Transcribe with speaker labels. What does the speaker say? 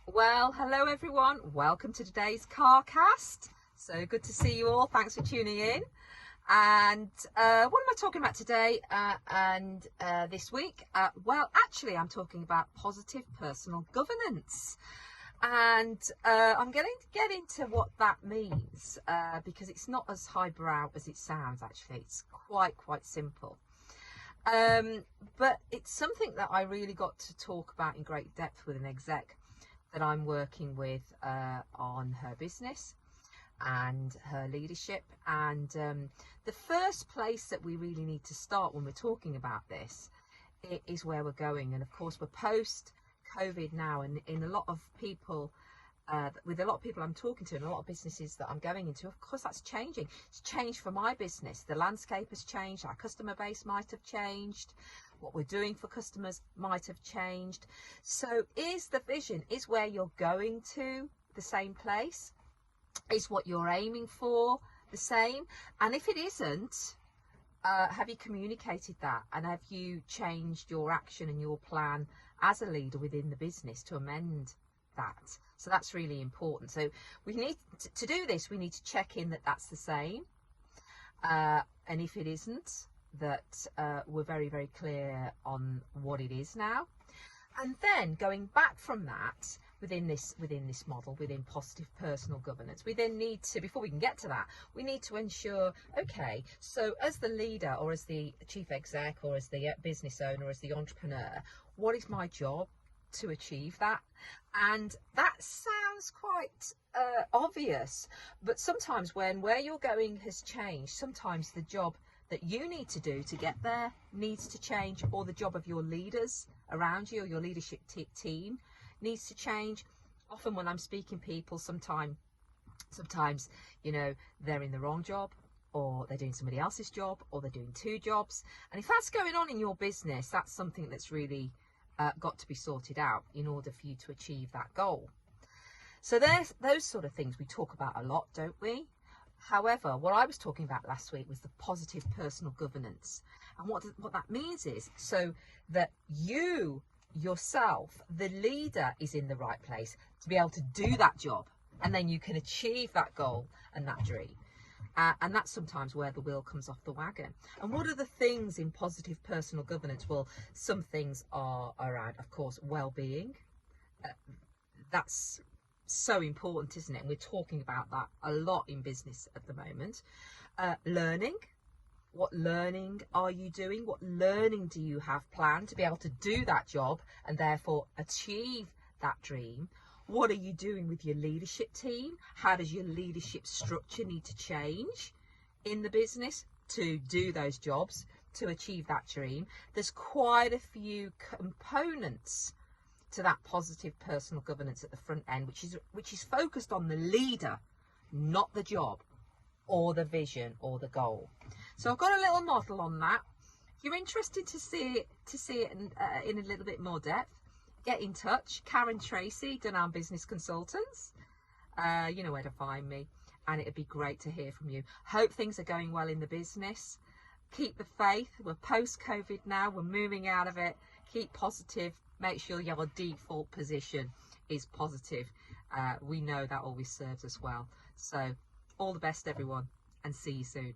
Speaker 1: Well, hello everyone. Welcome to today's CarCast. So good to see you all. Thanks for tuning in. And what am I talking about today and this week? Well, actually, I'm talking about positive personal governance. And I'm going to get into what that means because it's not as highbrow as it sounds, actually. It's quite simple. But it's something that I really got to talk about in great depth with an exec that I'm working with on her business and her leadership. And the first place that we really need to start when we're talking about this is where we're going. And of course, we're post COVID now, and in a lot of people, with a lot of people I'm talking to and a lot of businesses that I'm going into, of course that's changing. It's changed for my business. The landscape has changed. Our customer base might have changed. What we're doing for customers might have changed. So is the vision, is where you're going to the same place? Is what you're aiming for the same? And if it isn't, have you communicated that? And have you changed your action and your plan as a leader within the business to amend that? So that's really important. So we need to do this, we need to check in that that's the same. And if it isn't, that we're very clear on what it is now. And then going back from that, within this model, within positive personal governance, we then need to, before we can get to that, we need to ensure, okay, so as the leader or as the chief exec or as the business owner or as the entrepreneur, what is my job to achieve that? And that sounds quite obvious, but sometimes when where you're going has changed, sometimes the job that you need to do to get there needs to change, or the job of your leaders around you or your leadership team needs to change. Often when I'm speaking people, sometimes you know, they're in the wrong job, or they're doing somebody else's job, or they're doing two jobs. And if that's going on in your business, that's something that's really got to be sorted out in order for you to achieve that goal. So there's those sort of things we talk about a lot, don't we? However, what I was talking about last week was the positive personal governance. And what that means is so that you yourself, the leader, is in the right place to be able to do that job. And then you can achieve that goal and that dream. And that's sometimes where the wheel comes off the wagon. And what are the things in positive personal governance? Well, some things are around, of course, well-being. That's so important, isn't it? And we're talking about that a lot in business at the moment. Learning. What learning are you doing? What learning do you have planned to be able to do that job and therefore achieve that dream? What are you doing with your leadership team? How does your leadership structure need to change in the business to do those jobs, to achieve that dream? There's quite a few components to that positive personal governance at the front end, which is focused on the leader, not the job or the vision or the goal. So I've got a little model on that. If you're interested to see it in a little bit more depth, get in touch. Karen Tracy, Dunham Business Consultants. You know where to find me, and it'd be great to hear from you. Hope things are going well in the business. Keep the faith. We're post-COVID now. We're moving out of it. Keep positive. Make sure your default position is positive. We know that always serves us well. So all the best, everyone, and see you soon.